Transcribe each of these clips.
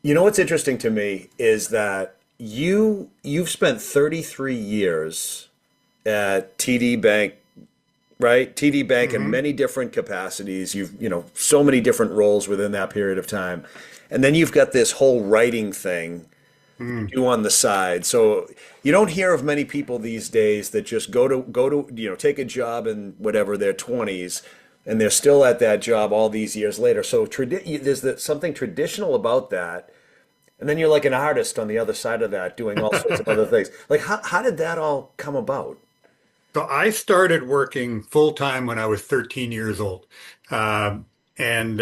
You know what's interesting to me is that you've spent 33 years at TD Bank, right? TD Bank in Hmm. many different capacities. So many different roles within that period of time. And then you've got this whole writing thing you Mm. do on the side. So you don't hear of many people these days that just go to, take a job in whatever their 20s and they're still at that job all these years later. So something traditional about that. And then you're like an artist on the other side of that, doing all sorts of other things. Like, how did that all come about? So I started working full time when I was 13 years old. Um, and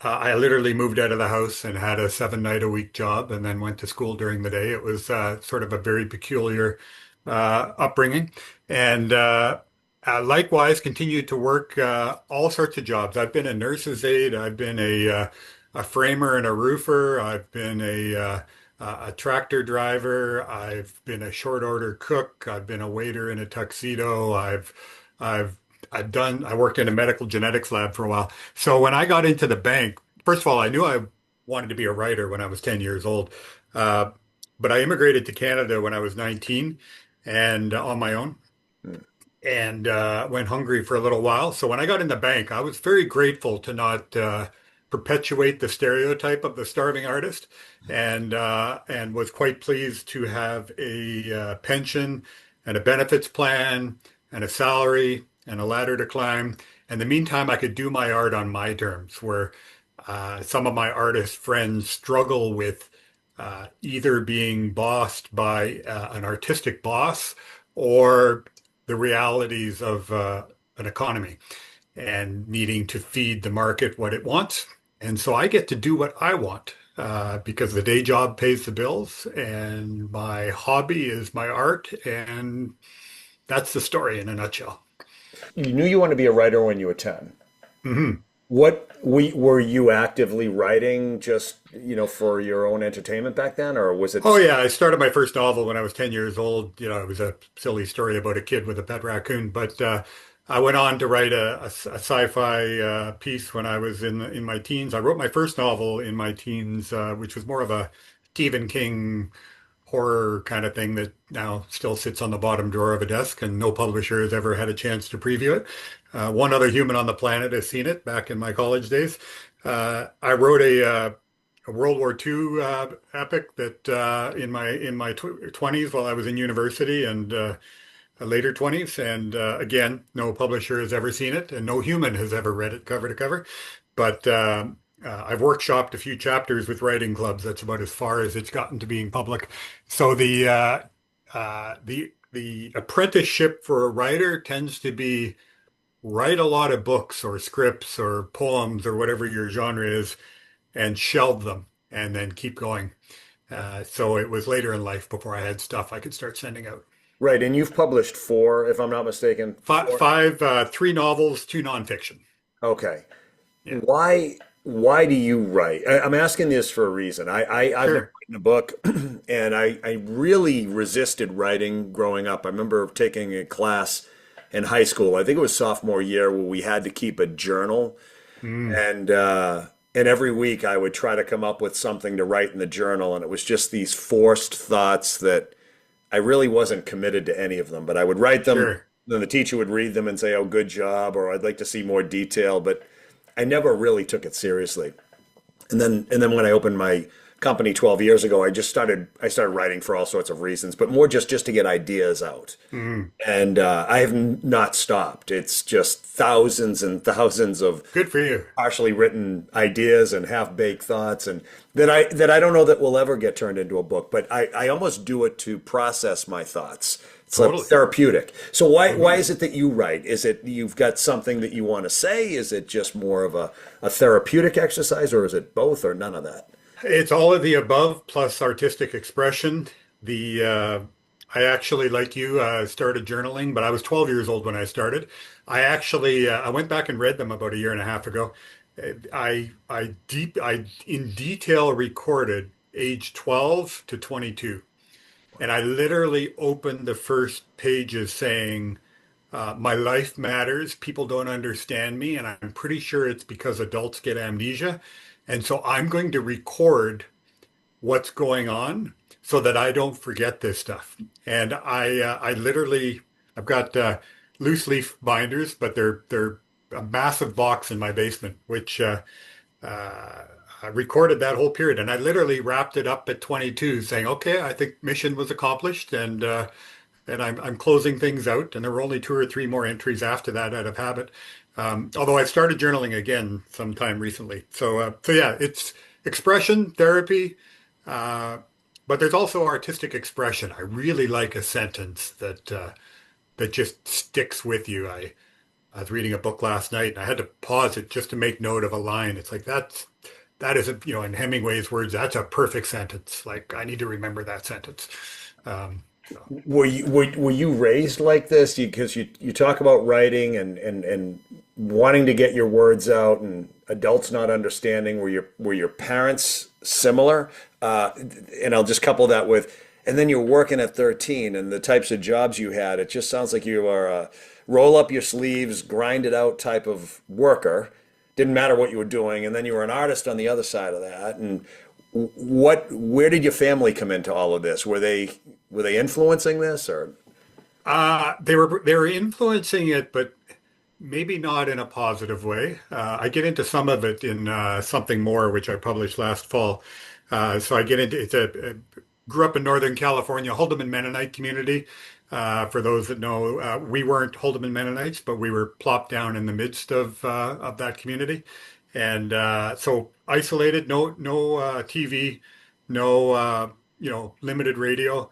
I literally moved out of the house and had a 7 night a week job and then went to school during the day. It was sort of a very peculiar upbringing. And likewise, continued to work all sorts of jobs. I've been a nurse's aide. I've been a framer and a roofer. I've been a tractor driver. I've been a short order cook. I've been a waiter in a tuxedo. I've I worked in a medical genetics lab for a while. So when I got into the bank, first of all, I knew I wanted to be a writer when I was 10 years old. Uh, but I immigrated to Canada when I was 19 and on my own and went hungry for a little while. So when I got in the bank, I was very grateful to not perpetuate the stereotype of the starving artist, and was quite pleased to have a pension and a benefits plan and a salary and a ladder to climb. In the meantime, I could do my art on my terms, where some of my artist friends struggle with either being bossed by an artistic boss or the realities of an economy and needing to feed the market what it wants. And so I get to do what I want because the day job pays the bills and my hobby is my art. And that's the story in a nutshell. You knew you wanted to be a writer when you were 10. Hmm. Were you actively writing just, for your own entertainment back then, or was Oh it? yeah, I started my first novel when I was 10 years old. It was a silly story about a kid with a pet raccoon, but I went on to write a sci-fi piece when I was in my teens. I wrote my first novel in my teens, which was more of a Stephen King horror kind of thing that now still sits on the bottom drawer of a desk, and no publisher has ever had a chance to preview it. One other human on the planet has seen it back in my college days. I wrote a World War II epic that in my 20s while I was in university and later 20s, and again, no publisher has ever seen it, and no human has ever read it cover to cover. But I've workshopped a few chapters with writing clubs. That's about as far as it's gotten to being public. So the apprenticeship for a writer tends to be write a lot of books or scripts or poems or whatever your genre is and shelve them and then keep going. So it was later in life before I had stuff I could start sending out. Right, and you've published four, if I'm not mistaken, four. Three novels, two nonfiction. Okay. Yeah, Why do you write? I'm asking this for a reason. I've never sure. written a book, and I really resisted writing growing up. I remember taking a class in high school. I think it was sophomore year where we had to keep a journal, Mm, and every week I would try to come up with something to write in the journal, and it was just these forced thoughts that I really wasn't committed to any of them, but I would write them. sure. Then the teacher would read them and say, "Oh, good job," or "I'd like to see more detail," but I never really took it seriously. And then when I opened my company 12 years ago, I started writing for all sorts of reasons, but more just to get ideas out. Mm, And I have not stopped. It's just thousands and thousands of good for you. partially written ideas and half-baked thoughts, and that I don't know that will ever get turned into a book, but I almost do it to process my thoughts. It's like Totally. therapeutic. So why Hmm. is it that you write? Is it you've got something that you want to say? Is it just more of a therapeutic exercise, or is it both, or none of that? It's all of the above plus artistic expression. The I actually, like you, started journaling, but I was 12 years old when I started. I went back and read them about a year and a half ago. I in detail recorded age 12 to 22. And I literally opened the first pages saying, my life matters. People don't understand me. And I'm pretty sure it's because adults get amnesia. And so I'm going to record what's going on so that I don't forget this stuff. And I literally, I've got loose leaf binders, but they're a massive box in my basement, which uh, I recorded that whole period, and I literally wrapped it up at 22, saying, "Okay, I think mission was accomplished," and I'm closing things out. And there were only two or three more entries after that out of habit. Although I started journaling again sometime recently. So yeah, it's expression therapy, uh, but there's also artistic expression. I really like a sentence that just sticks with you. I was reading a book last night and I had to pause it just to make note of a line. It's like that is a, in Hemingway's words, that's a perfect sentence. Like I need to remember that sentence. So. Were you raised like this? Because you talk about writing and wanting to get your words out, and adults not understanding. Were your parents similar? And I'll just couple that with, and then you're working at 13, and the types of jobs you had. It just sounds like you are a roll up your sleeves, grind it out type of worker. Didn't matter what you were doing, and then you were an artist on the other side of that. And where did your family come into all of this? Were they influencing this, or? They were influencing it, but maybe not in a positive way. I get into some of it in something more, which I published last fall. So I get into grew up in Northern California, Holdeman Mennonite community. For those that know, we weren't Holdeman Mennonites, but we were plopped down in the midst of that community, and so isolated, no TV, no limited radio.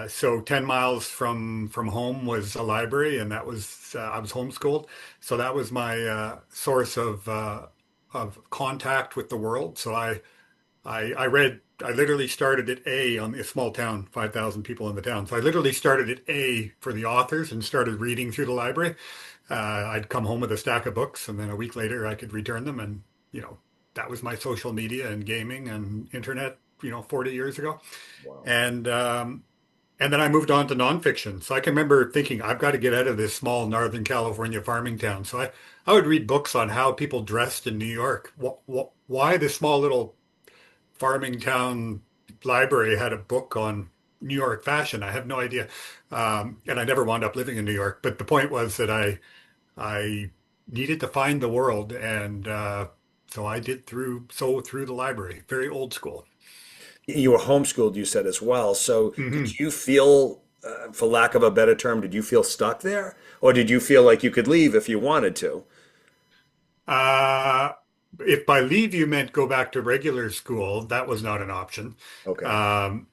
So 10 miles from home was a library, and that was I was homeschooled, so that was my source of contact with the world. So I read. I literally started at A on a small town, 5,000 people in the town. So I literally started at A for the authors and started reading through the library. I'd come home with a stack of books, and then a week later I could return them. And you know that was my social media and gaming and internet. 40 years ago. Wow. And then I moved on to nonfiction. So I can remember thinking, I've got to get out of this small Northern California farming town. So I would read books on how people dressed in New York. Why this small little farming town library had a book on New York fashion. I have no idea. And I never wound up living in New York. But the point was that I needed to find the world. And so I did through the library, very old school. You were homeschooled, you said as well. So Mhm. did you feel, for lack of a better term, did you feel stuck there? Or did you feel like you could leave if you wanted to? Uh, if by leave you meant go back to regular school, that was not an option. Okay. Um,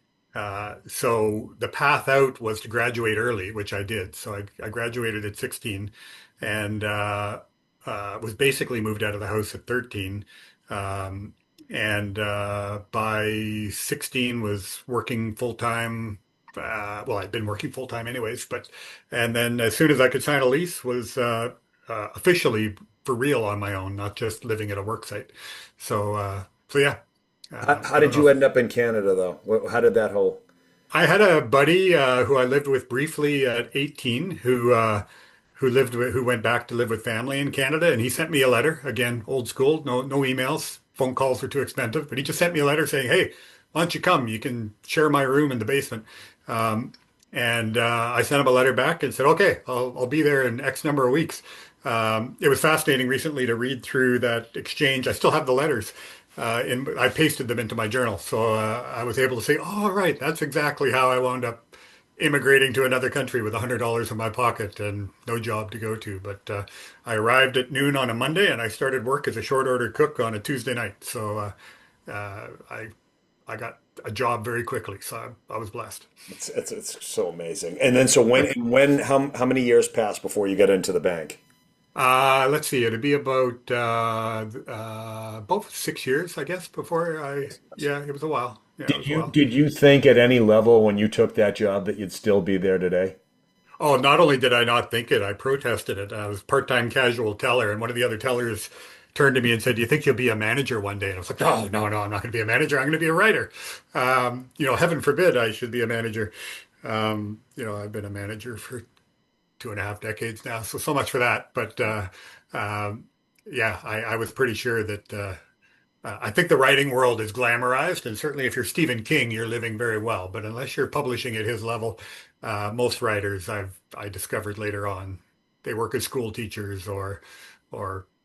so the path out was to graduate early, which I did. So I graduated at 16 and was basically moved out of the house at 13. Um, and by 16 was working full time. Well, I'd been working full time anyways, and then as soon as I could sign a lease was officially for real on my own, not just living at a work site. So yeah, How I don't did know you if end up in Canada, though? How did that whole? I had a buddy who I lived with briefly at 18 who went back to live with family in Canada, and he sent me a letter, again, old school, no emails, phone calls were too expensive, but he just sent me a letter saying, "Hey, why don't you come? You can share my room in the basement." Um, and I sent him a letter back and said, "Okay, I'll be there in X number of weeks." It was fascinating recently to read through that exchange. I still have the letters. I pasted them into my journal, so I was able to say, "Oh, right, that's exactly how I wound up immigrating to another country with $100 in my pocket and no job to go to." But I arrived at noon on a Monday, and I started work as a short order cook on a Tuesday night. So I got a job very quickly, so I was blessed. It's so amazing. And then so how many years passed before you got into the bank? Let's see, it'd be about 6 years, I guess, before yeah, it was a while. Yeah, it Did was a you while. did you think at any level when you took that job that you'd still be there today? Oh, not only did I not think it, I protested it. I was part-time casual teller, and one of the other tellers turned to me and said, "Do you think you'll be a manager one day?" And I was like, "Oh, no, no, I'm not going to be a manager. I'm going to be a writer." Heaven forbid I should be a manager. I've been a manager for 2.5 decades now, so much for that. But um, yeah, I was pretty sure that I think the writing world is glamorized, and certainly if you're Stephen King, you're living very well. But unless you're publishing at his level, most writers I discovered later on, they work as school teachers or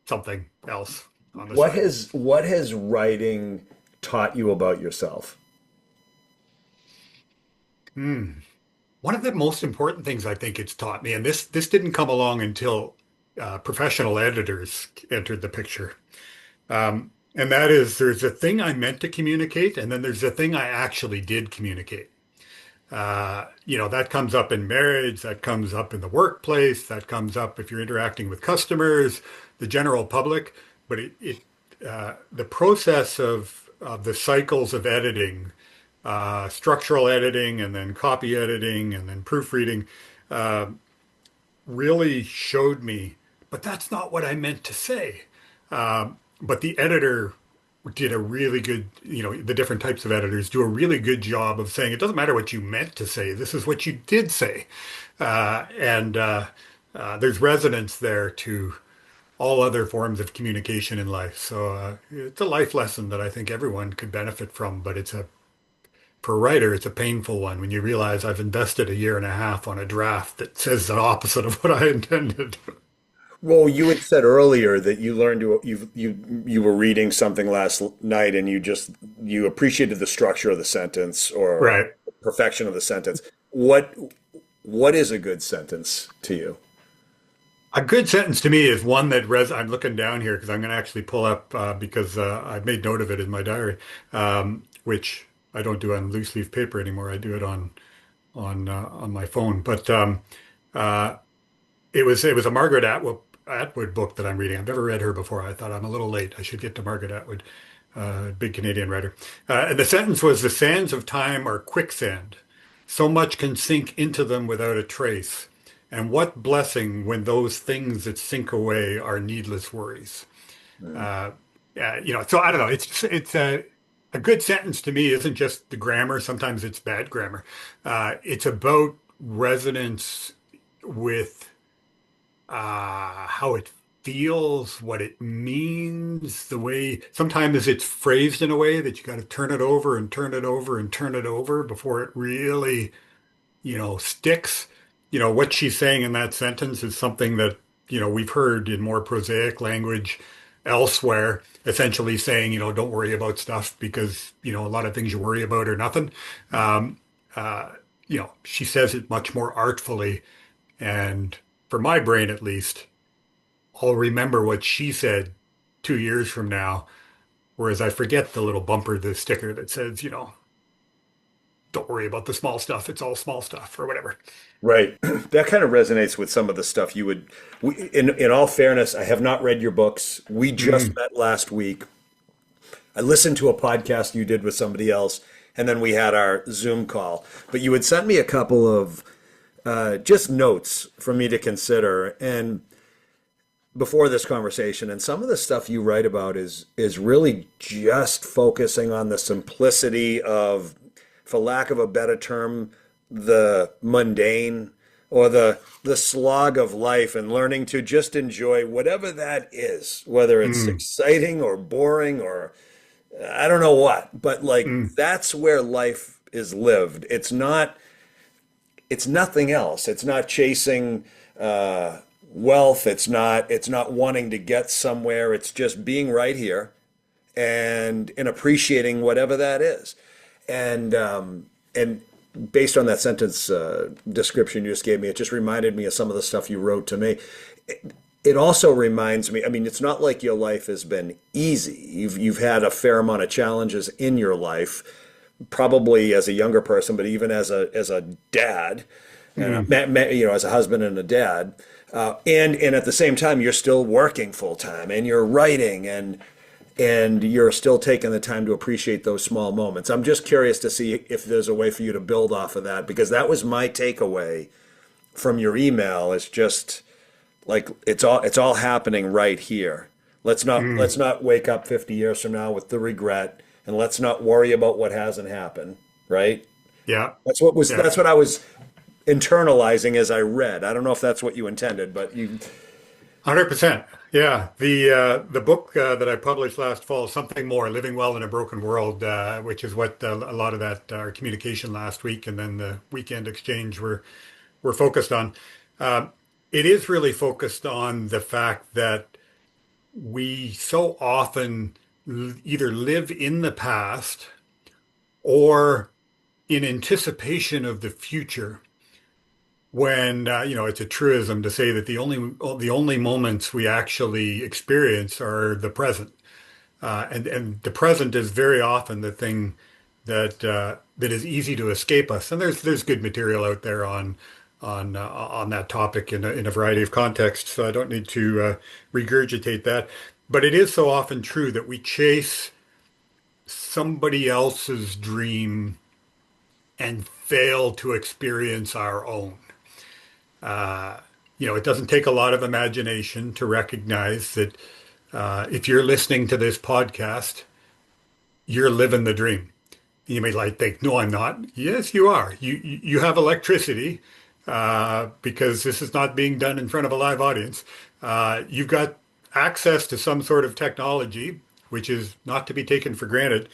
something else on the side. What has writing taught you about yourself? Hmm. One of the most important things I think it's taught me, and this didn't come along until professional editors entered the picture. And that is, there's a thing I meant to communicate, and then there's a thing I actually did communicate. That comes up in marriage, that comes up in the workplace, that comes up if you're interacting with customers, the general public. But the process of the cycles of editing, structural editing, and then copy editing, and then proofreading, really showed me, but that's not what I meant to say. But the editor did a really good, the different types of editors do a really good job of saying it doesn't matter what you meant to say, this is what you did say. And there's resonance there to all other forms of communication in life. So it's a life lesson that I think everyone could benefit from, but for a writer, it's a painful one when you realize I've invested a year and a half on a draft that says the opposite of what I intended. Well, you had said earlier that you learned to you were reading something last night and you appreciated the structure of the sentence or Right. perfection of the sentence. What is a good sentence to you? A good sentence to me is one that I'm looking down here because I'm going to actually pull up because I've made note of it in my diary, which I don't do on loose leaf paper anymore. I do it on my phone. But uh, it was a Margaret Atwood book that I'm reading. I've never read her before. I thought I'm a little late. I should get to Margaret Atwood, big Canadian writer. And the sentence was, "The sands of time are quicksand. So much can sink into them without a trace. And what blessing when those things that sink away are needless worries." Mm. Uh, so I don't know. It's a good sentence to me isn't just the grammar. Sometimes it's bad grammar. It's about resonance with how it feels, what it means, the way sometimes it's phrased in a way that you got to turn it over and turn it over and turn it over before it really, sticks. What she's saying in that sentence is something that, we've heard in more prosaic language elsewhere, essentially saying, don't worry about stuff because, a lot of things you worry about are nothing. Um, she says it much more artfully. And for my brain, at least, I'll remember what she said 2 years from now, whereas I forget the little bumper, the sticker that says, don't worry about the small stuff. It's all small stuff or whatever. Right. That kind of resonates with some of the stuff you would. In all fairness, I have not read your books. We just Mm, met last week. I listened to a podcast you did with somebody else, and then we had our Zoom call. But you had sent me a couple of just notes for me to consider, and before this conversation, and some of the stuff you write about is really just focusing on the simplicity of, for lack of a better term, the mundane or the slog of life and learning to just enjoy whatever that is, whether it's mm, exciting or boring or I don't know what, but like mm, that's where life is lived. It's nothing else. It's not chasing wealth. It's not wanting to get somewhere. It's just being right here and appreciating whatever that is. And based on that sentence description you just gave me, it just reminded me of some of the stuff you wrote to me. It also reminds me, I mean, it's not like your life has been easy. You've had a fair amount of challenges in your life, probably as a younger person, but even as a dad, and mm. as a husband and a dad, and at the same time, you're still working full time and you're writing and you're still taking the time to appreciate those small moments. I'm just curious to see if there's a way for you to build off of that because that was my takeaway from your email. It's just like it's all happening right here. Let's Mm. not wake up 50 years from now with the regret and let's not worry about what hasn't happened, right? Yeah. Yeah. That's what I was internalizing as I read. I don't know if that's what you intended, but you 100%. Yeah. The book that I published last fall, Something More, Living Well in a Broken World, which is what a lot of that our communication last week and then the weekend exchange were focused on. Uh, it is really focused on the fact that we so often either live in the past or in anticipation of the future when it's a truism to say that the only moments we actually experience are the present, and the present is very often the thing that is easy to escape us. And there's good material out there on that topic in a variety of contexts. So I don't need to regurgitate that. But it is so often true that we chase somebody else's dream and fail to experience our own. Uh, it doesn't take a lot of imagination to recognize that if you're listening to this podcast, you're living the dream. You may like think, no, I'm not. Yes, you are. You have electricity because this is not being done in front of a live audience. You've got access to some sort of technology, which is not to be taken for granted,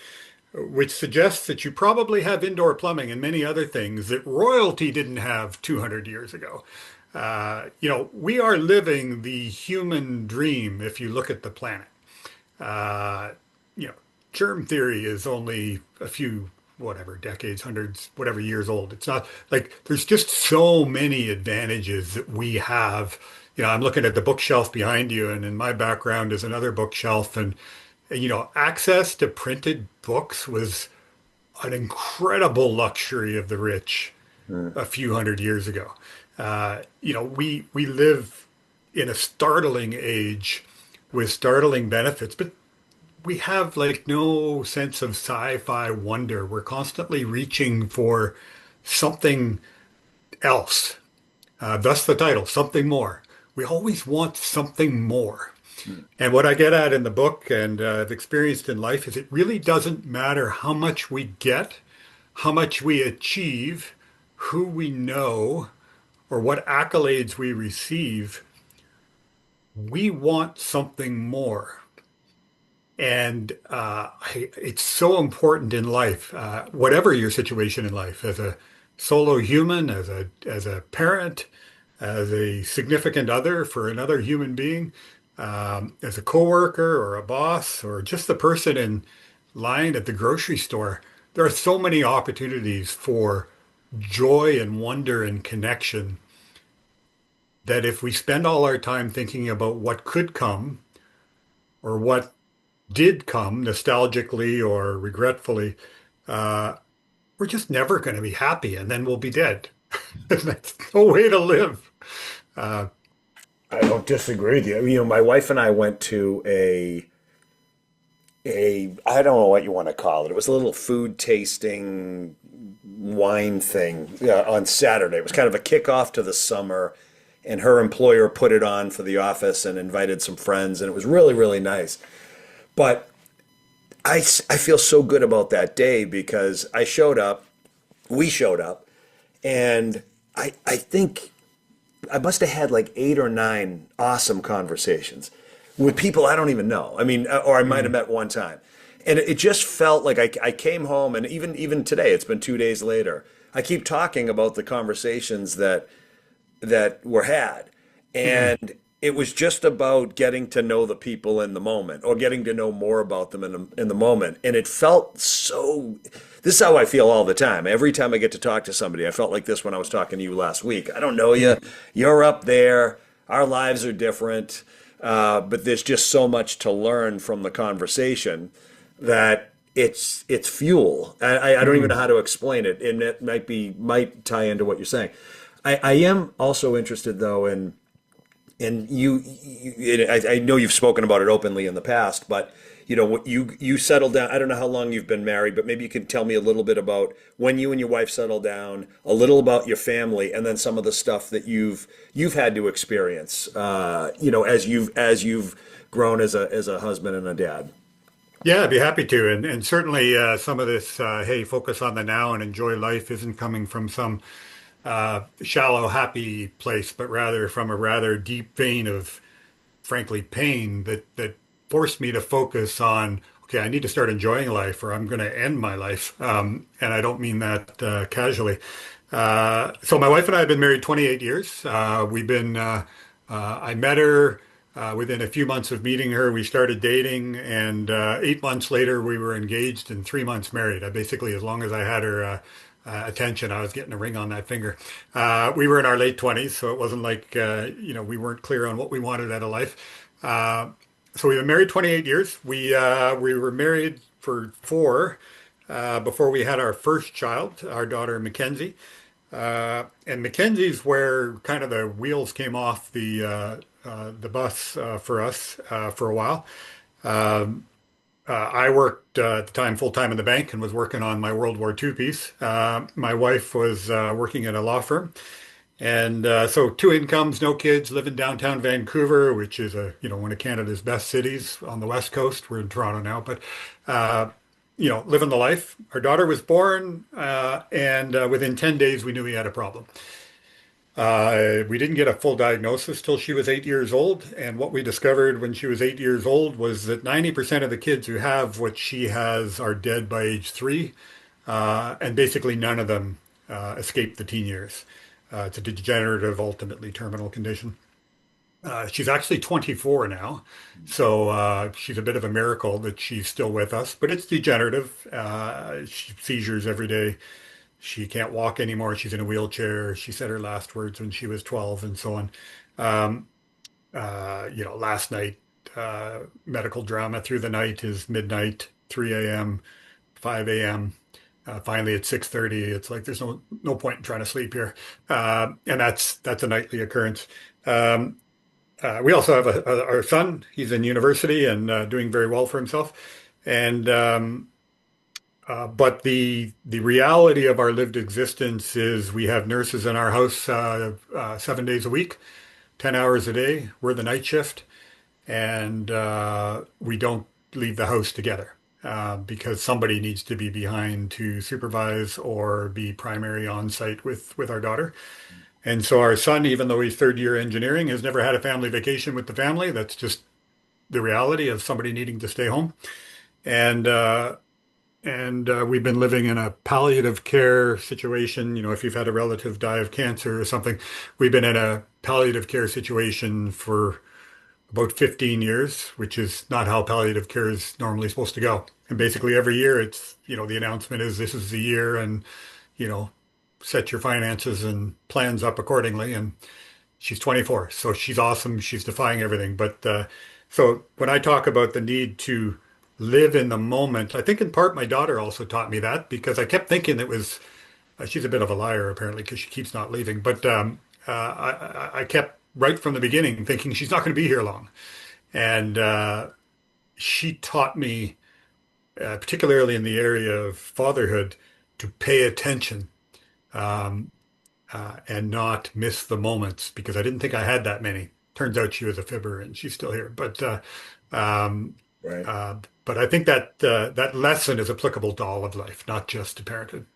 which suggests that you probably have indoor plumbing and many other things that royalty didn't have 200 years ago. We are living the human dream if you look at the planet. Uh, you know, Germ theory is only a few, whatever, decades, hundreds, whatever years old. It's not like there's just so many advantages that we have. I'm looking at the bookshelf behind you, and in my background is another bookshelf. And access to printed books was an incredible luxury of the rich Mm. a few hundred years ago. We live in a startling age with startling benefits, but we have like no sense of sci-fi wonder. We're constantly reaching for something else. Thus the title, Something More. We always want something more. Mm. And what I get at in the book and I've experienced in life is it really doesn't matter how much we get, how much we achieve, who we know, or what accolades we receive. We want something more. And it's so important in life, whatever your situation in life, as a solo human, as a parent, as a significant other for another human being, as a coworker or a boss, or just the person in line at the grocery store. There are so many opportunities for joy and wonder and connection that if we spend all our time thinking about what could come or what did come nostalgically or regretfully, uh, we're just never going to be happy, and then we'll be dead. And that's no way to live. Uh, I don't disagree with you. My wife and I went to a I don't know what you want to call it. It was a little food tasting wine thing on Saturday. It was kind of a kickoff to the summer, and her employer put it on for the office and invited some friends, and it was really, really nice. But I feel so good about that day because we showed up, and I think I must have had like 8 or 9 awesome conversations with people I don't even know. I mean, or I might have mm, met one time. And it just felt like I came home, and even today, it's been 2 days later. I keep talking about the conversations that were had. mm, And it was just about getting to know the people in the moment or getting to know more about them in the moment. And it felt so, this is how I feel all the time. Every time I get to talk to somebody, I felt like this when I was talking to you last week. I don't know you. mm. You're up there. Our lives are different. But there's just so much to learn from the conversation that it's fuel. I don't even know Mm. how to explain it, and it might tie into what you're saying. I am also interested though in I know you've spoken about it openly in the past, but what you settled down. I don't know how long you've been married, but maybe you can tell me a little bit about when you and your wife settled down, a little about your family, and then some of the stuff that you've had to experience. As you've grown as a husband and a dad. Yeah, I'd be happy to. And certainly some of this, hey, focus on the now and enjoy life isn't coming from some shallow, happy place, but rather from a rather deep vein of frankly, pain that forced me to focus on, okay, I need to start enjoying life or I'm going to end my life. And I don't mean that casually. So my wife and I have been married 28 years. I met her within a few months of meeting her. We started dating, and 8 months later, we were engaged, and 3 months married. I basically, as long as I had her attention, I was getting a ring on that finger. We were in our late 20s, so it wasn't like, we weren't clear on what we wanted out of life. So we've been married 28 years. We were married for four before we had our first child, our daughter Mackenzie. And Mackenzie's where kind of the wheels came off the bus for us for a while. I worked at the time full time in the bank and was working on my World War II piece. My wife was working at a law firm, and so two incomes, no kids, live in downtown Vancouver, which is one of Canada's best cities on the west coast. We're in Toronto now, but uh, living the life. Our daughter was born, and within 10 days, we knew we had a problem. We didn't get a full diagnosis till she was 8 years old. And what we discovered when she was 8 years old was that 90% of the kids who have what she has are dead by age 3. And basically none of them escape the teen years. It's a degenerative, ultimately terminal condition. She's actually 24 now, so she's a bit of a miracle that she's still with us, but it's degenerative. Seizures every day. She can't walk anymore. She's in a wheelchair. She said her last words when she was 12 and so on. Um, last night, medical drama through the night is midnight, 3 a.m., 5 a.m. Finally at 6:30, it's like there's no point in trying to sleep here. And that's a nightly occurrence. Um, we also have our son. He's in university and doing very well for himself. And but the reality of our lived existence is we have nurses in our house 7 days a week, 10 hours a day. We're the night shift, and we don't leave the house together because somebody needs to be behind to supervise or be primary on site with our daughter. And so our son, even though he's third year engineering, has never had a family vacation with the family. That's just the reality of somebody needing to stay home. And we've been living in a palliative care situation. If you've had a relative die of cancer or something, we've been in a palliative care situation for about 15 years, which is not how palliative care is normally supposed to go. And basically every year the announcement is this is the year and, you know, set your finances and plans up accordingly. And she's 24, so she's awesome. She's defying everything. But so when I talk about the need to live in the moment, I think in part my daughter also taught me that because I kept thinking it was, she's a bit of a liar apparently because she keeps not leaving. But I kept right from the beginning thinking she's not going to be here long. And she taught me, particularly in the area of fatherhood, to pay attention um, and not miss the moments because I didn't think I had that many. Turns out she was a fibber and she's still here. Um, Right. but I think that that lesson is applicable to all of life, not just to parenthood.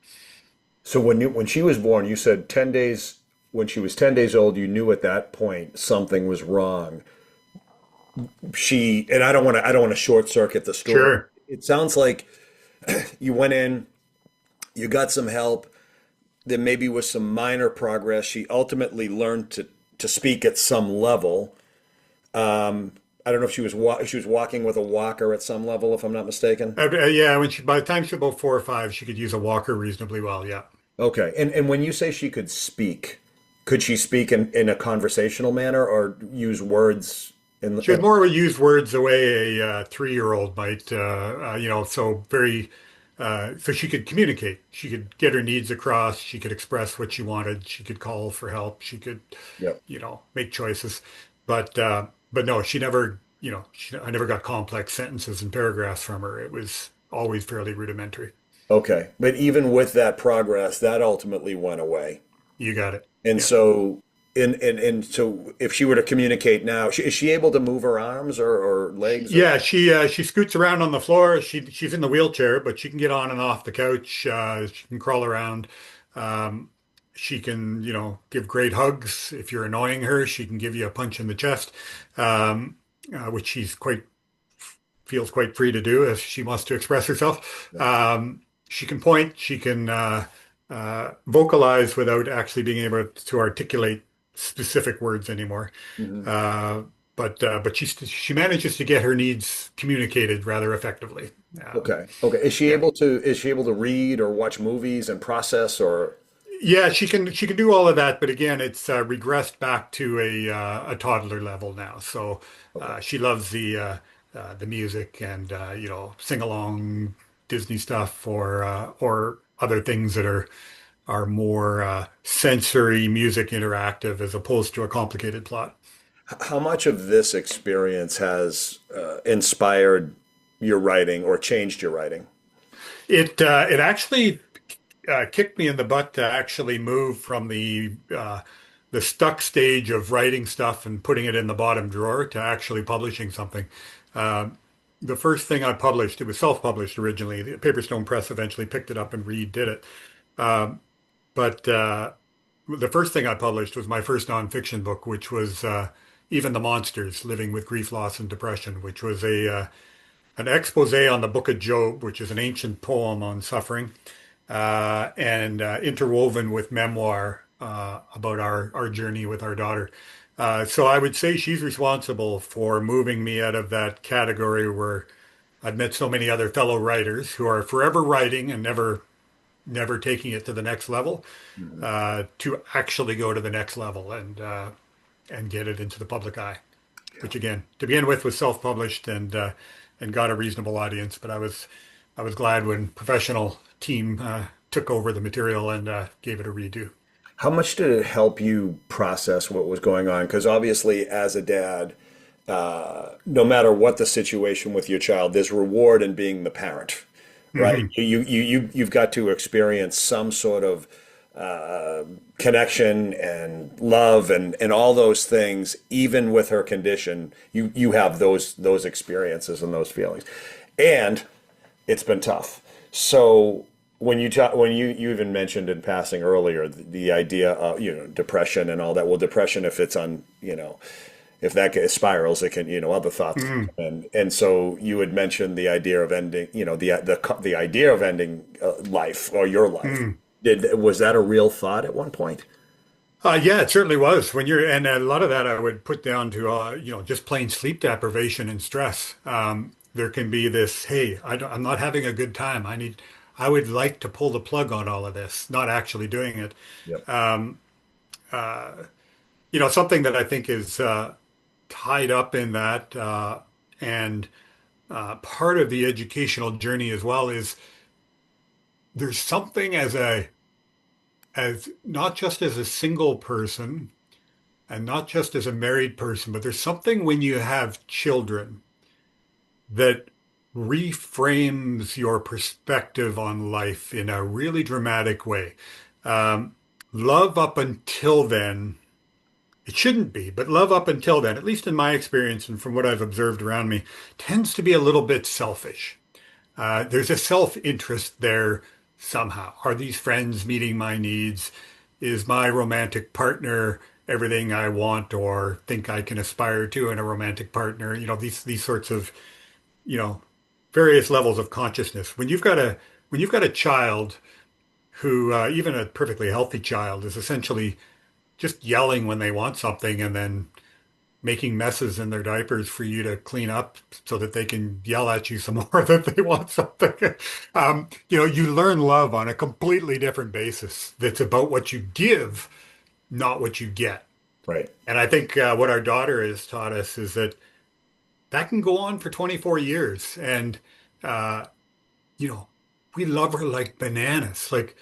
So when she was born, you said 10 days, when she was 10 days old, you knew at that point something was wrong. And I don't want to short circuit the story. Sure. It sounds like you went in, you got some help, there maybe was some minor progress. She ultimately learned to speak at some level. I don't know if she was walking with a walker at some level, if I'm not mistaken. Yeah, by the time she was about 4 or 5, she could use a walker reasonably well. Yeah. Okay. And when you say she could speak, could she speak in a conversational manner or use words in She the, would more use words the way a 3-year-old might, so very, so she could communicate. She could get her needs across. She could express what she wanted. She could call for help. She could, yeah. make choices. But no, she never, I never got complex sentences and paragraphs from her. It was always fairly rudimentary. Okay. But even with that progress, that ultimately went away. You got it. And Yeah. so, so if she were to communicate now, is she able to move her arms or legs? Or, Yeah, she scoots around on the floor. She's in the wheelchair, but she can get on and off the couch. She can crawl around. Um, she can, give great hugs. If you're annoying her, she can give you a punch in the chest. which she's quite feels quite free to do if she wants to express herself. Yeah. She can point, she can vocalize without actually being able to articulate specific words anymore. Mhm. Uh, but she manages to get her needs communicated rather effectively. Okay. Okay. Yeah. Is she able to read or watch movies and process or Yeah, she can do all of that, but again, it's regressed back to a toddler level now. So okay. she loves the music and sing along Disney stuff or other things that are more sensory music interactive as opposed to a complicated plot. How much of this experience has inspired your writing or changed your writing? It actually kicked me in the butt to actually move from the stuck stage of writing stuff and putting it in the bottom drawer to actually publishing something. Uh, the first thing I published, it was self-published originally. The Paperstone Press eventually picked it up and redid it. Um, but the first thing I published was my first nonfiction book, which was Even the Monsters: Living with Grief, Loss, and Depression, which was a an expose on the Book of Job, which is an ancient poem on suffering and interwoven with memoir about our journey with our daughter. So I would say she's responsible for moving me out of that category where I've met so many other fellow writers who are forever writing and never taking it to the next level Mhm. to actually go to the next level and get it into the public eye. Yeah. Which again, to begin with, was self-published and got a reasonable audience. But I was glad when professional team took over the material and gave it a redo. How much did it help you process what was going on? Because obviously, as a dad, no matter what the situation with your child, there's reward in being the parent, right? Hmm. You've got to experience some sort of connection and love and all those things, even with her condition. You have those experiences and those feelings, and it's been tough. So when you even mentioned in passing earlier the idea of depression and all that. Well, depression if it's on if that spirals, it can other thoughts can Hmm. come in. And so you had mentioned the idea of ending the idea of ending life or your life. Hmm. Did was that a real thought at one point? Yeah, it certainly was. And a lot of that I would put down to, just plain sleep deprivation and stress. There can be this, hey, I'm not having a good time. I would like to pull the plug on all of this, not actually doing it. Yep. Um, something that I think is tied up in that, and part of the educational journey as well is there's something as not just as a single person and not just as a married person, but there's something when you have children that reframes your perspective on life in a really dramatic way. Um, Love up until then, it shouldn't be, but love up until then, at least in my experience and from what I've observed around me, tends to be a little bit selfish. There's a self-interest there somehow. Are these friends meeting my needs? Is my romantic partner everything I want or think I can aspire to in a romantic partner? These sorts of, you know, various levels of consciousness. When you've got a child who, even a perfectly healthy child, is essentially just yelling when they want something and then making messes in their diapers for you to clean up so that they can yell at you some more that they want something. You learn love on a completely different basis that's about what you give, not what you get. Right. And I think what our daughter has taught us is that can go on for 24 years. And, uh, you know, we love her like bananas. Like,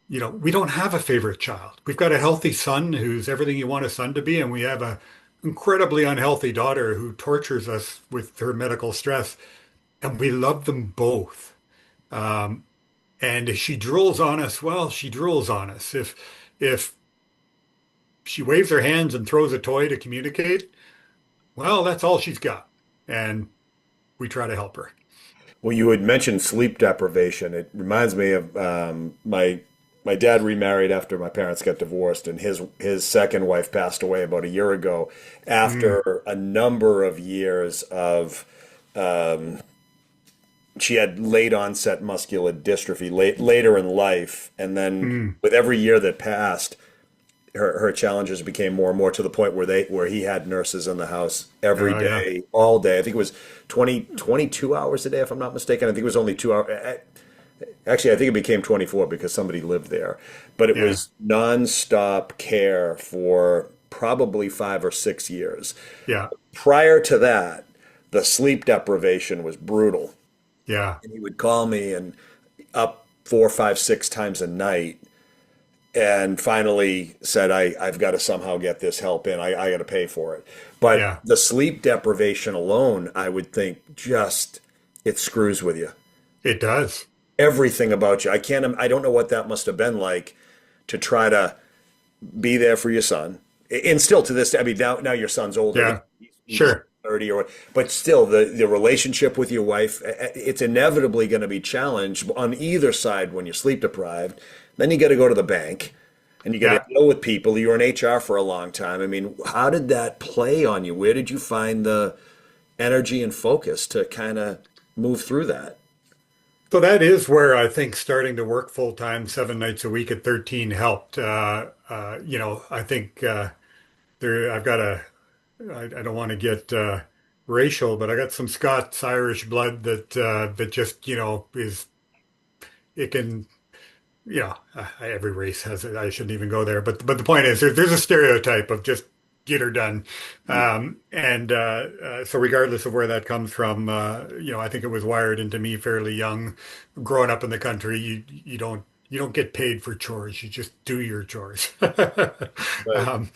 we don't have a favorite child. We've got a healthy son who's everything you want a son to be, and we have a incredibly unhealthy daughter who tortures us with her medical stress, and we love them both. Um, and if she drools on us, well, she drools on us. If she waves her hands and throws a toy to communicate, well, that's all she's got, and we try to help her. Well, you had mentioned sleep deprivation. It reminds me of my my dad remarried after my parents got divorced, and his second wife passed away about a year ago Mm, after a number of years of she had late onset muscular dystrophy later in life, and then mm. with every year that passed, her challenges became more and more to the point where he had nurses in the house every Yeah, day, all day. I think it was 22 hours a day, if I'm not mistaken. I think it was only 2 hours. Actually, I think it became 24 because somebody lived there. But it yeah, was nonstop care for probably 5 or 6 years. yeah, Prior to that, the sleep deprivation was brutal. yeah, And he would call me and up 4, 5, 6 times a night, and finally said, I've got to somehow get this help in. I got to pay for it. But yeah. the sleep deprivation alone, I would think just it screws with you. It does. Everything about you. I don't know what that must have been like to try to be there for your son. And still to this day, I mean, now your son's older. Yeah, He's like sure. 30 but still the relationship with your wife, it's inevitably going to be challenged on either side when you're sleep deprived. Then you got to go to the bank and you got to Yeah. deal with people. You were in HR for a long time. I mean, how did that play on you? Where did you find the energy and focus to kind of move through that? So that is where I think starting to work full time, 7 nights a week at 13 helped. I think I've got I don't want to get racial, but I got some Scots Irish blood that just, is, it can, every race has it. I shouldn't even go there. But the point is, there's a stereotype of just get her done. So regardless of where that comes from, I think it was wired into me fairly young. Growing up in the country, you don't get paid for chores. You just do your chores. Right. Um,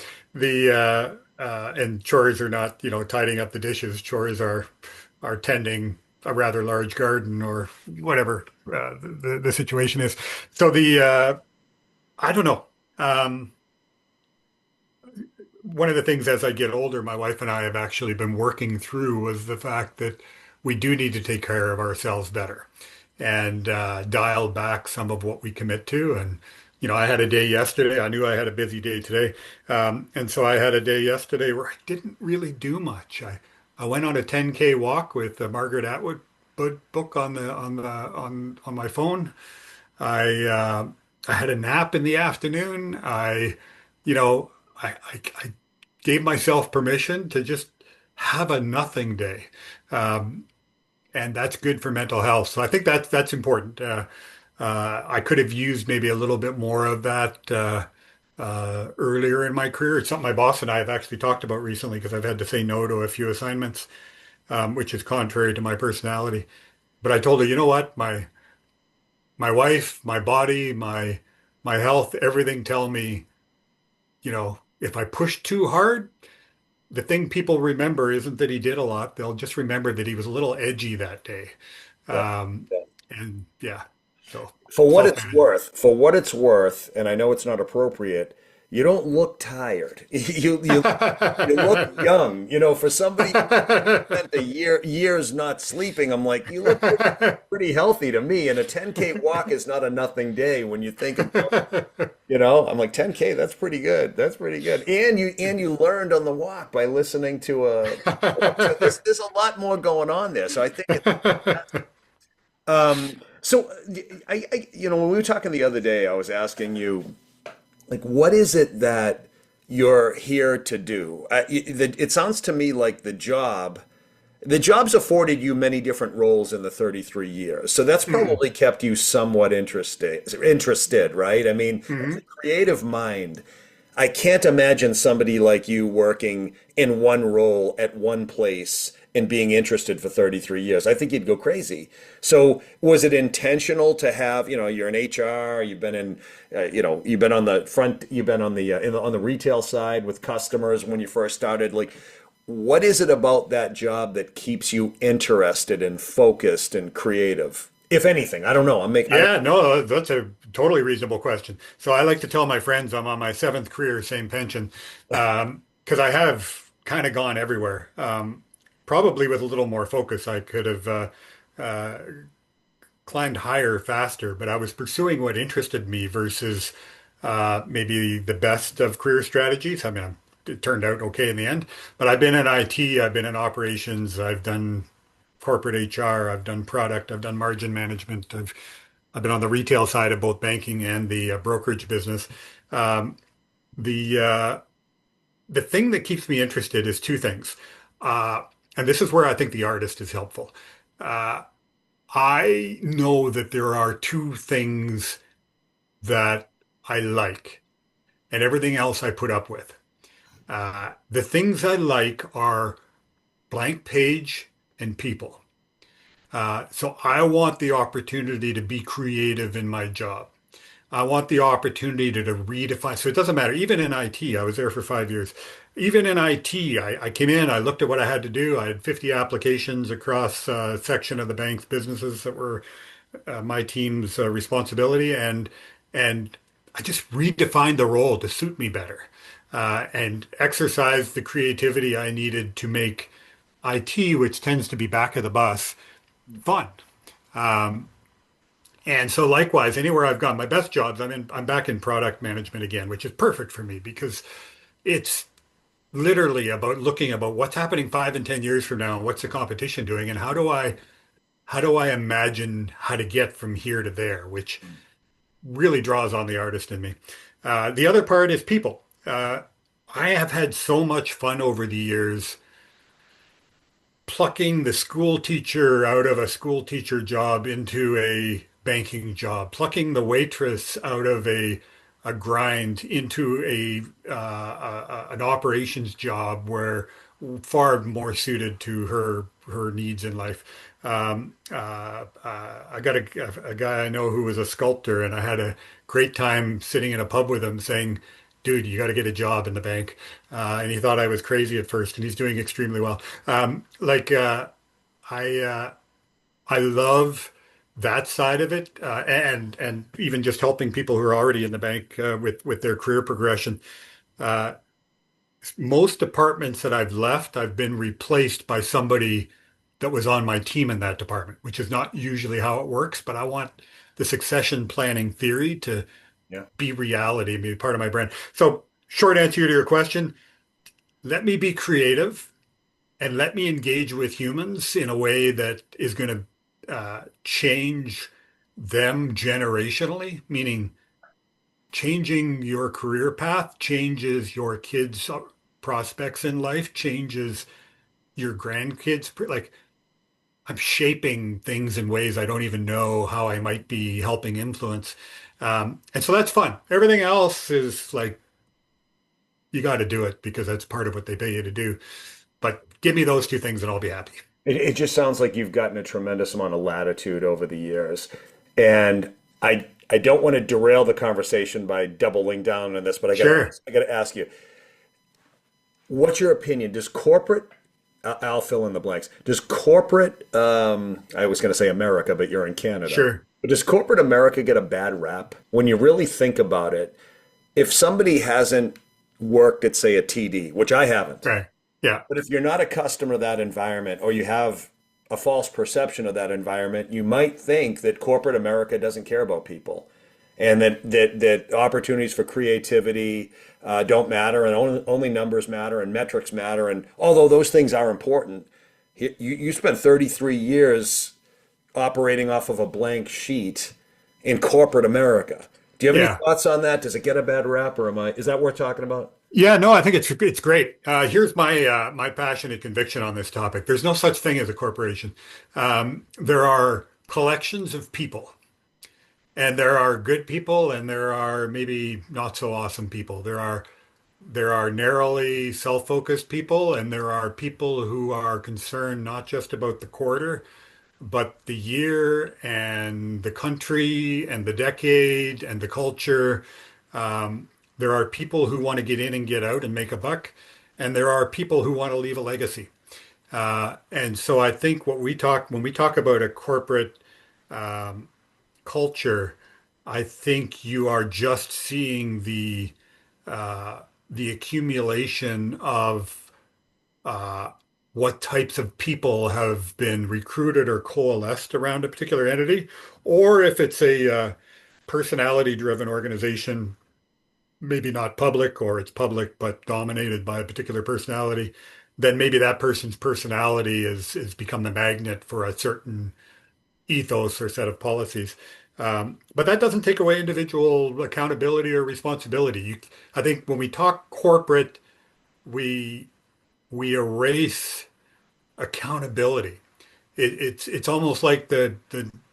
and chores are not, tidying up the dishes. Chores are tending a rather large garden or whatever the situation is. So I don't know. Um, One of the things as I get older, my wife and I have actually been working through was the fact that we do need to take care of ourselves better and dial back some of what we commit to. And, I had a day yesterday. I knew I had a busy day today. And so I had a day yesterday where I didn't really do much. I went on a 10K walk with the Margaret Atwood book on my phone. I had a nap in the afternoon. You know, I gave myself permission to just have a nothing day, um, and that's good for mental health. So I think that's important. I could have used maybe a little bit more of that earlier in my career. It's something my boss and I have actually talked about recently because I've had to say no to a few assignments, which is contrary to my personality. But I told her, you know what, my wife, my body, my health, everything tell me, if I push too hard, the thing people remember isn't that he did a lot. They'll just remember that he was a little edgy that day. Yeah. Um, and yeah, so self-management. For what it's worth, and I know it's not appropriate, you don't look tired. You look young. For somebody who spent years not sleeping, I'm like, you look pretty healthy to me. And a 10K walk is not a nothing day when you think about, I'm like 10K, that's pretty good. That's pretty good. And you learned on the walk by listening to so there's a lot more going on there. So I think it's so when we were talking the other day, I was asking you, like, what is it that you're here to do? It sounds to me like the job's afforded you many different roles in the 33 years. So that's Mm, probably kept you somewhat interested, right? I mean, as a mhm. creative mind, I can't imagine somebody like you working in one role at one place and being interested for 33 years. I think you'd go crazy. So was it intentional to have, you're in HR, you've been on the front, you've been on on the retail side with customers when you first started. Like, what is it about that job that keeps you interested and focused and creative? If anything, I don't know. I don't. Yeah, no, that's a totally reasonable question. So I like to tell my friends I'm on my seventh career, same pension, because I have kind of gone everywhere. Probably with a little more focus, I could have uh, climbed higher faster, but I was pursuing what interested me versus maybe the best of career strategies. I mean, it turned out okay in the end, but I've been in IT, I've been in operations, I've done corporate HR, I've done product, I've done margin management, I've been on the retail side of both banking and the brokerage business. Um, the the thing that keeps me interested is two things. Uh, and this is where I think the artist is helpful. Uh, I know that there are two things that I like, and everything else I put up with. The things I like are blank page and people. So I want the opportunity to be creative in my job. I want the opportunity to redefine. So it doesn't matter. Even in IT, I was there for 5 years. Even in IT, I came in, I looked at what I had to do. I had 50 applications across a section of the bank's businesses that were my team's responsibility, and I just redefined the role to suit me better, and exercised the creativity I needed to make IT, which tends to be back of the bus, fun. Um, and so likewise, anywhere I've gone, my best jobs, I'm back in product management again, which is perfect for me because it's literally about looking about what's happening 5 and 10 years from now, and what's the competition doing, and how do I imagine how to get from here to there, which really draws on the artist in me. The other part is people. I have had so much fun over the years plucking the school teacher out of a school teacher job into a banking job, plucking the waitress out of a grind into an operations job where far more suited to her needs in life. I got a guy I know who was a sculptor, and I had a great time sitting in a pub with him saying, dude, you got to get a job in the bank. And he thought I was crazy at first, and he's doing extremely well. I I love that side of it, and even just helping people who are already in the bank with their career progression. Uh, Most departments that I've left, I've been replaced by somebody that was on my team in that department, which is not usually how it works, but I want the succession planning theory to Yeah. be reality, be part of my brand. So, short answer to your question, let me be creative and let me engage with humans in a way that is going to change them generationally, meaning changing your career path changes your kids' prospects in life, changes your grandkids. Like I'm shaping things in ways I don't even know how I might be helping influence. And so that's fun. Everything else is like, you got to do it because that's part of what they pay you to do. But give me those two things and I'll be happy. It just sounds like you've gotten a tremendous amount of latitude over the years. And I don't want to derail the conversation by doubling down on this, but Sure. I gotta ask you, what's your opinion? Does corporate, I'll fill in the blanks. Does corporate, I was going to say America, but you're in Canada. Sure. But does corporate America get a bad rap? When you really think about it, if somebody hasn't worked at, say, a TD, which I haven't, Right. Yeah. but if you're not accustomed to that environment or you have a false perception of that environment, you might think that corporate America doesn't care about people and that opportunities for creativity don't matter and only numbers matter and metrics matter. And although those things are important, you spent 33 years operating off of a blank sheet in corporate America. Do you have any Yeah. thoughts on that? Does it get a bad rap, or is that worth talking about? Yeah, no, I think it's great. Here's my passionate conviction on this topic. There's no such thing as a corporation. There are collections of people, and there are good people, and there are maybe not so awesome people. There are narrowly self-focused people, and there are people who are concerned not just about the quarter, but the year and the country and the decade and the culture. There are people who want to get in and get out and make a buck, and there are people who want to leave a legacy. And so I think when we talk about a corporate culture, I think you are just seeing the accumulation of what types of people have been recruited or coalesced around a particular entity, or if it's a personality-driven organization, maybe not public, or it's public but dominated by a particular personality, then maybe that person's personality is become the magnet for a certain ethos or set of policies. But that doesn't take away individual accountability or responsibility. I think when we talk corporate, we we erase accountability. It's almost like the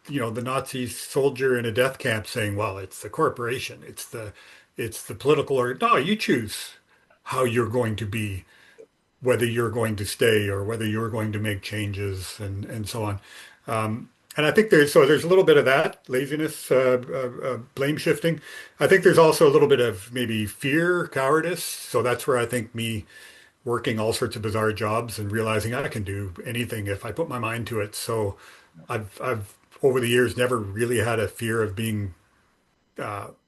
Nazi soldier in a death camp saying, "Well, it's the corporation, it's the political order." No, you choose how you're going to be, whether you're going to stay or whether you're going to make changes and so on. And I think there's a little bit of that laziness, blame shifting. I think there's also a little bit of maybe fear, cowardice. So that's where I think me working all sorts of bizarre jobs and realizing I can do anything if I put my mind to it. So I've over the years never really had a fear of being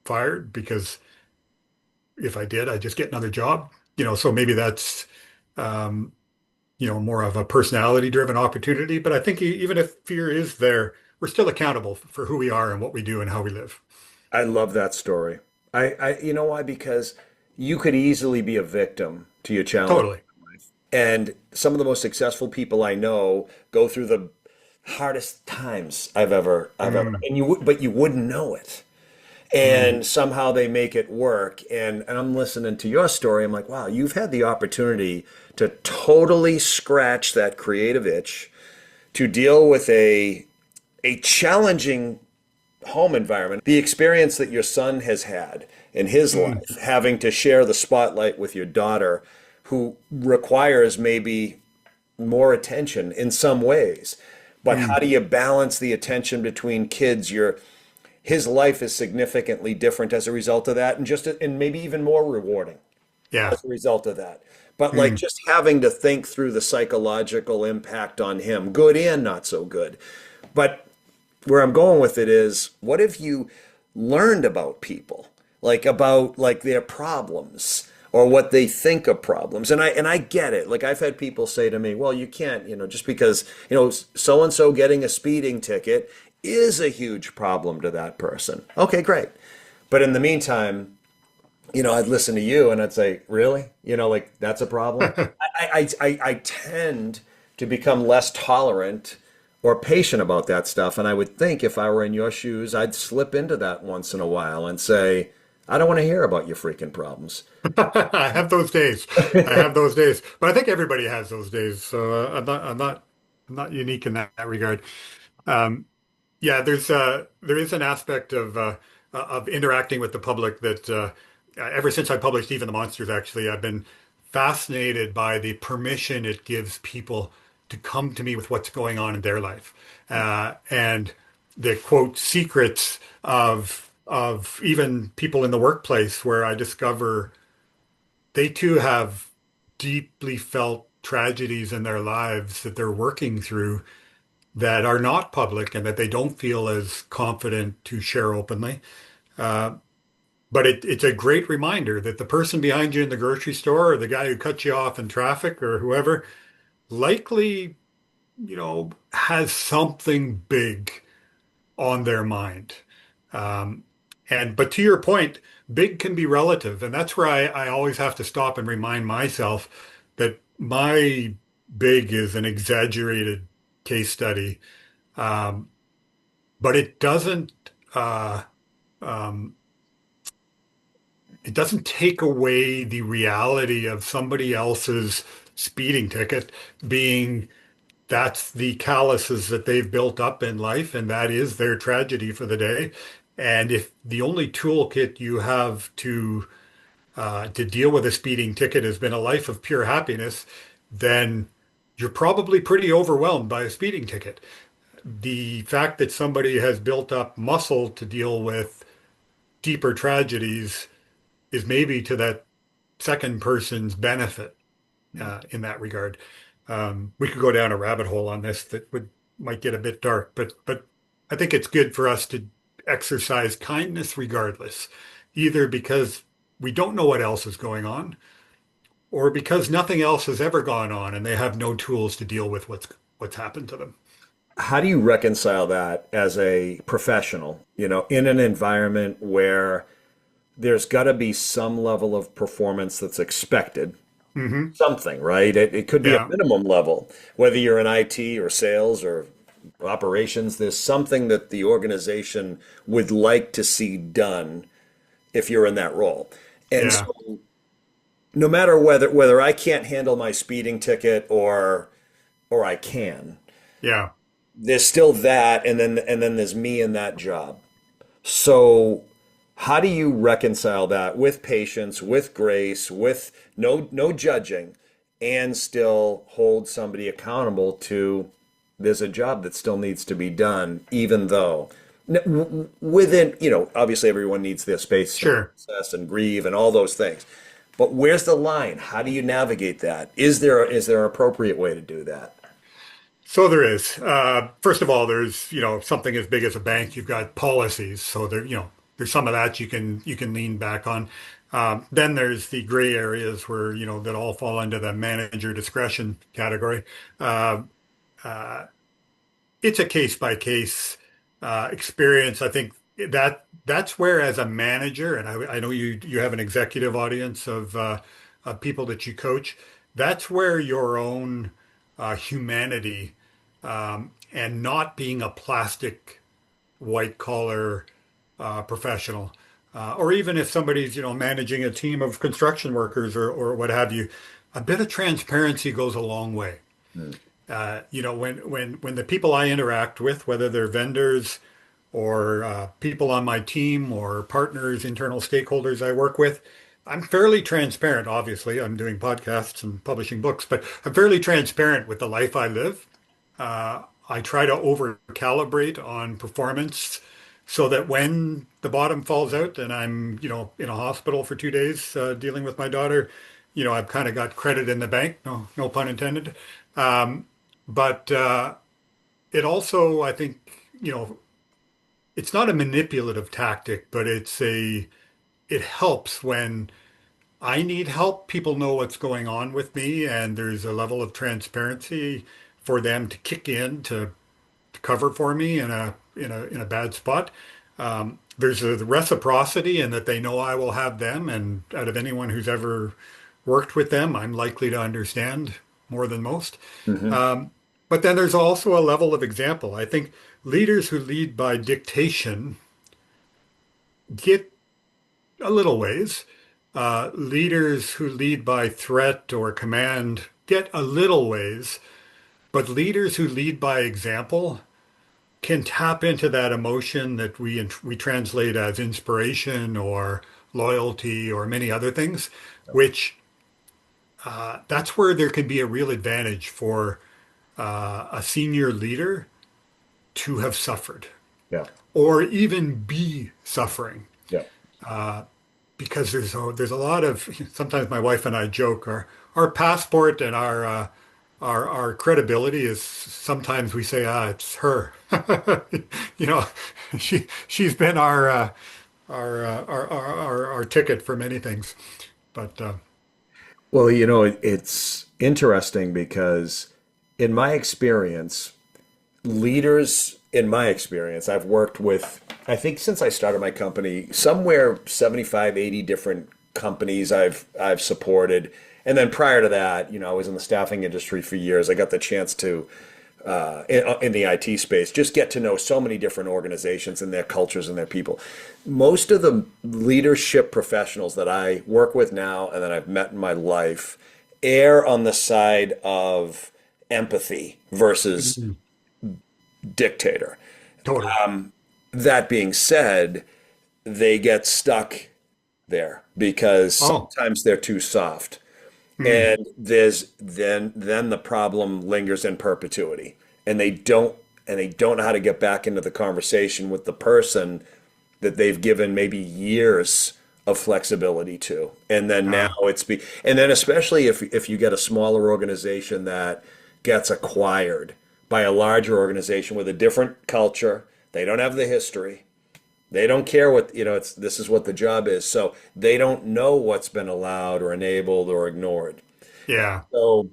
fired because if I did, I'd just get another job. So maybe that's um, more of a personality driven opportunity. But I think even if fear is there, we're still accountable for who we are and what we do and how we live. I love that story. You know why? Because you could easily be a victim to your challenge. Totally. And some of the most successful people I know go through the hardest times I've ever, Mm, but you wouldn't know it. mm, And somehow they make it work. And I'm listening to your story. I'm like, wow, you've had the opportunity to totally scratch that creative itch, to deal with a challenging home environment, the experience that your son has had in his mm, life, having to share the spotlight with your daughter, who requires maybe more attention in some ways. But how mm. do you balance the attention between kids? His life is significantly different as a result of that, and maybe even more rewarding Yeah. as a result of that. But like Mm. just having to think through the psychological impact on him, good and not so good. But where I'm going with it is, what have you learned about people, like about like their problems or what they think of problems? And I get it. Like I've had people say to me, "Well, you can't, just because so and so getting a speeding ticket is a huge problem to that person." Okay, great. But in the meantime, I'd listen to you and I'd say, really? Like that's a problem? I tend to become less tolerant or patient about that stuff. And I would think if I were in your shoes, I'd slip into that once in a while and say, I don't want to hear about your freaking problems. I have those days. I have those days. But I think everybody has those days. So I'm not unique in that regard. Um, Yeah, there is an aspect of interacting with the public that ever since I published Even the Monsters, actually, I've been fascinated by the permission it gives people to come to me with what's going on in their life, and the quote secrets of even people in the workplace where I discover they too have deeply felt tragedies in their lives that they're working through that are not public and that they don't feel as confident to share openly. Uh, but it's a great reminder that the person behind you in the grocery store or the guy who cut you off in traffic or whoever likely, has something big on their mind. Um, but to your point, big can be relative. And that's where I always have to stop and remind myself that my big is an exaggerated case study. Um, but uh, um, it doesn't take away the reality of somebody else's speeding ticket being that's the calluses that they've built up in life, and that is their tragedy for the day. And if the only toolkit you have to deal with a speeding ticket has been a life of pure happiness, then you're probably pretty overwhelmed by a speeding ticket. The fact that somebody has built up muscle to deal with deeper tragedies is maybe to that second person's benefit in that regard. We could go down a rabbit hole on this that would might get a bit dark, but I think it's good for us to exercise kindness regardless, either because we don't know what else is going on, or because nothing else has ever gone on and they have no tools to deal with what's happened to them. How do you reconcile that as a professional, in an environment where there's got to be some level of performance that's expected? Hmm. Something, right? It could be a Yeah, minimum level, whether you're in IT or sales or operations, there's something that the organization would like to see done if you're in that role. And yeah, so no matter whether I can't handle my speeding ticket or I can, yeah. there's still that, and then there's me in that job. So how do you reconcile that with patience, with grace, with no judging, and still hold somebody accountable to there's a job that still needs to be done, even though within, obviously everyone needs their space to Sure. process and grieve and all those things. But where's the line? How do you navigate that? Is there an appropriate way to do that? So there is. First of all, there's, something as big as a bank, you've got policies. So there's some of that you can lean back on. Then there's the gray areas where, that all fall under the manager discretion category. Uh, uh, it's a case by case experience. I think that's where, as a manager, and I know you have an executive audience of people that you coach. That's where your own humanity and not being a plastic white collar professional, or even if somebody's managing a team of construction workers or what have you, a bit of transparency goes a long way. Hmm. When the people I interact with, whether they're vendors or people on my team or partners, internal stakeholders I work with, I'm fairly transparent. Obviously, I'm doing podcasts and publishing books, but I'm fairly transparent with the life I live. I try to over calibrate on performance so that when the bottom falls out and I'm, in a hospital for 2 days dealing with my daughter, I've kind of got credit in the bank. No pun intended. Um, but it also, I think, it's not a manipulative tactic, but it helps when I need help. People know what's going on with me, and there's a level of transparency for them to kick in to cover for me in a bad spot. There's a reciprocity in that they know I will have them, and out of anyone who's ever worked with them, I'm likely to understand more than most. Hmm. But then there's also a level of example. I think leaders who lead by dictation get a little ways. Leaders who lead by threat or command get a little ways. But leaders who lead by example can tap into that emotion that we translate as inspiration or loyalty or many other things, which that's where there can be a real advantage for a senior leader to have suffered Yeah. or even be suffering. Yeah. Because there's a lot of, sometimes my wife and I joke, our passport and our credibility is, sometimes we say, it's her. You know, she's been our ticket for many things. But Well, it's interesting because in my experience, I've worked with, I think since I started my company, somewhere 75, 80 different companies I've supported. And then prior to that, I was in the staffing industry for years. I got the chance to, in the IT space, just get to know so many different organizations and their cultures and their people. Most of the leadership professionals that I work with now and that I've met in my life err on the side of empathy versus mm, dictator. totally. That being said, they get stuck there because Oh, sometimes they're too soft. mm, And then the problem lingers in perpetuity. And they don't know how to get back into the conversation with the person that they've given maybe years of flexibility to. And then now uh, and then especially if you get a smaller organization that gets acquired by a larger organization with a different culture, they don't have the history, They don't care what, it's this is what the job is. So they don't know what's been allowed or enabled or ignored. Yeah. So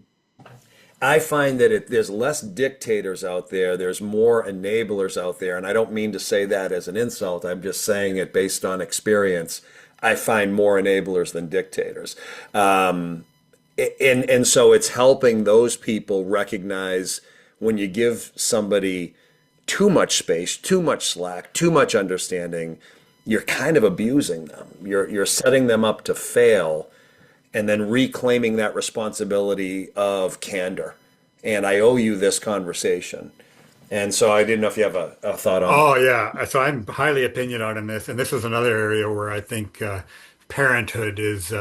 I find that there's less dictators out there, there's more enablers out there, and I don't mean to say that as an insult. I'm just saying it based on experience. I find more enablers than dictators. Um, and so it's helping those people recognize when you give somebody too much space, too much slack, too much understanding, you're kind of abusing them. You're setting them up to fail and then reclaiming that responsibility of candor. And I owe you this conversation. And so I didn't know if you have a thought on that. Oh yeah. So I'm highly opinionated on this, and this is another area where I think parenthood is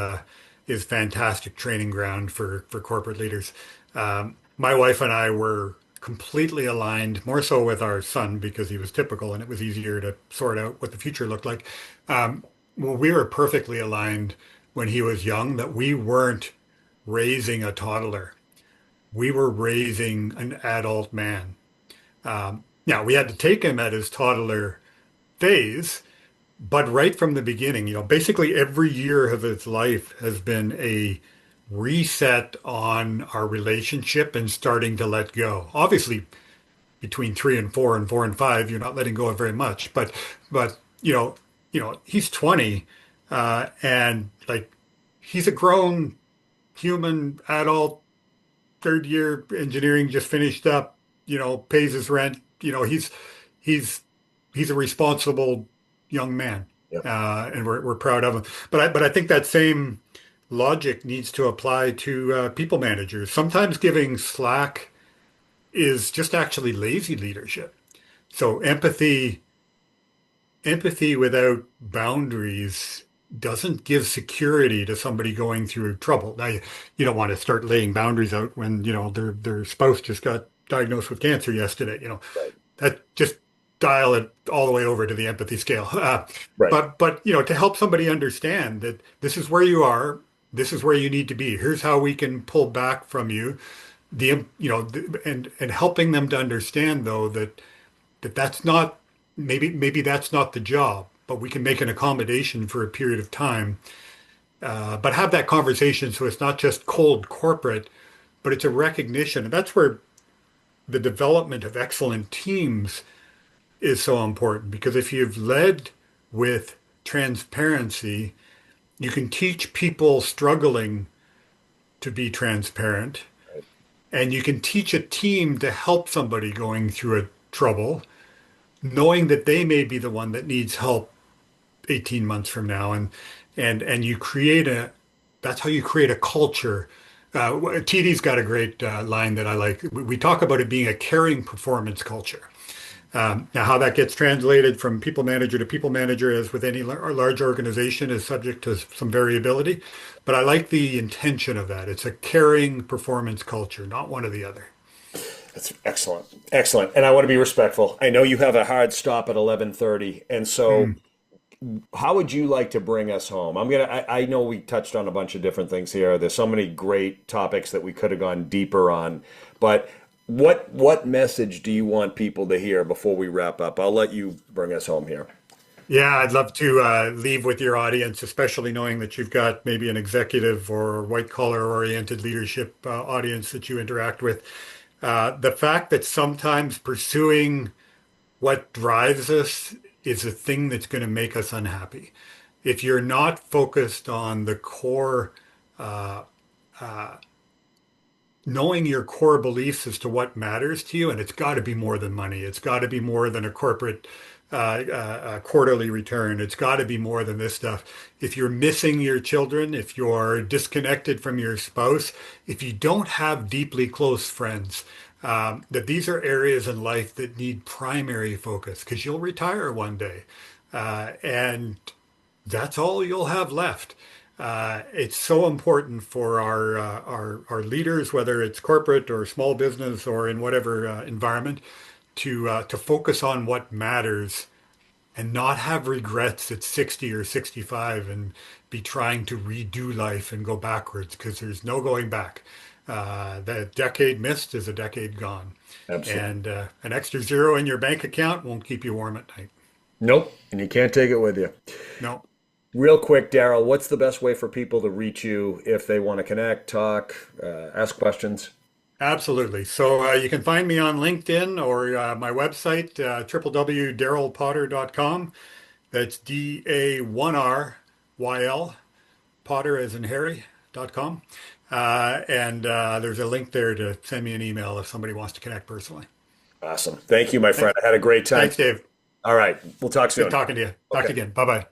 fantastic training ground for corporate leaders. My wife and I were completely aligned, more so with our son because he was typical and it was easier to sort out what the future looked like. Well, we were perfectly aligned when he was young that we weren't raising a toddler. We were raising an adult man. Now, we had to take him at his toddler phase, but right from the beginning, basically every year of his life has been a reset on our relationship and starting to let go. Obviously, between 3 and 4 and 4 and 5, you're not letting go of very much, but he's 20, and like he's a grown human adult, third year engineering, just finished up, pays his rent. He's he's a responsible young man, Yep. and we're proud of him. But I think that same logic needs to apply to people managers. Sometimes giving slack is just actually lazy leadership. So empathy without boundaries doesn't give security to somebody going through trouble. Now, you don't want to start laying boundaries out when, their spouse just got diagnosed with cancer yesterday. Right. That just dial it all the way over to the empathy scale. Right. But to help somebody understand that this is where you are, this is where you need to be. Here's how we can pull back from you. And helping them to understand though that that's not maybe that's not the job, but we can make an accommodation for a period of time. But have that conversation so it's not just cold corporate, but it's a recognition. And that's where the development of excellent teams is so important because if you've led with transparency, you can teach people struggling to be transparent, and you can teach a team to help somebody going through a trouble, knowing that they may be the one that needs help 18 months from now. And you create that's how you create a culture. TD's got a great line that I like. We talk about it being a caring performance culture. Now, how that gets translated from people manager to people manager, as with any large organization, is subject to some variability. But I like the intention of that. It's a caring performance culture, not one or the other. That's excellent. Excellent. And I want to be respectful. I know you have a hard stop at 11:30. And so Mm. how would you like to bring us home? I know we touched on a bunch of different things here. There's so many great topics that we could have gone deeper on, but what message do you want people to hear before we wrap up? I'll let you bring us home here. Yeah, I'd love to leave with your audience, especially knowing that you've got maybe an executive or white collar oriented leadership audience that you interact with. The fact that sometimes pursuing what drives us is a thing that's going to make us unhappy. If you're not focused on the core, uh, uh, knowing your core beliefs as to what matters to you, and it's got to be more than money. It's got to be more than a corporate quarterly return. It's got to be more than this stuff. If you're missing your children, if you're disconnected from your spouse, if you don't have deeply close friends, that these are areas in life that need primary focus because you'll retire one day. And that's all you'll have left. It's so important for our leaders, whether it's corporate or small business or in whatever environment, to focus on what matters and not have regrets at 60 or 65 and be trying to redo life and go backwards because there's no going back. The decade missed is a decade gone, Absolutely. and an extra zero in your bank account won't keep you warm at night. Nope. And you can't take it with you. No. Real quick, Daryl, what's the best way for people to reach you if they want to connect, talk, ask questions? Absolutely. So you can find me on LinkedIn or my website, www.darylpotter.com. That's DARYL, Potter as in Harry.com. And there's a link there to send me an email if somebody wants to connect personally. Awesome. Thank you, my Th- friend. I had a great time. Thanks, Dave. All right. We'll talk Good soon. talking to you. Talk Okay. to you again. Bye bye.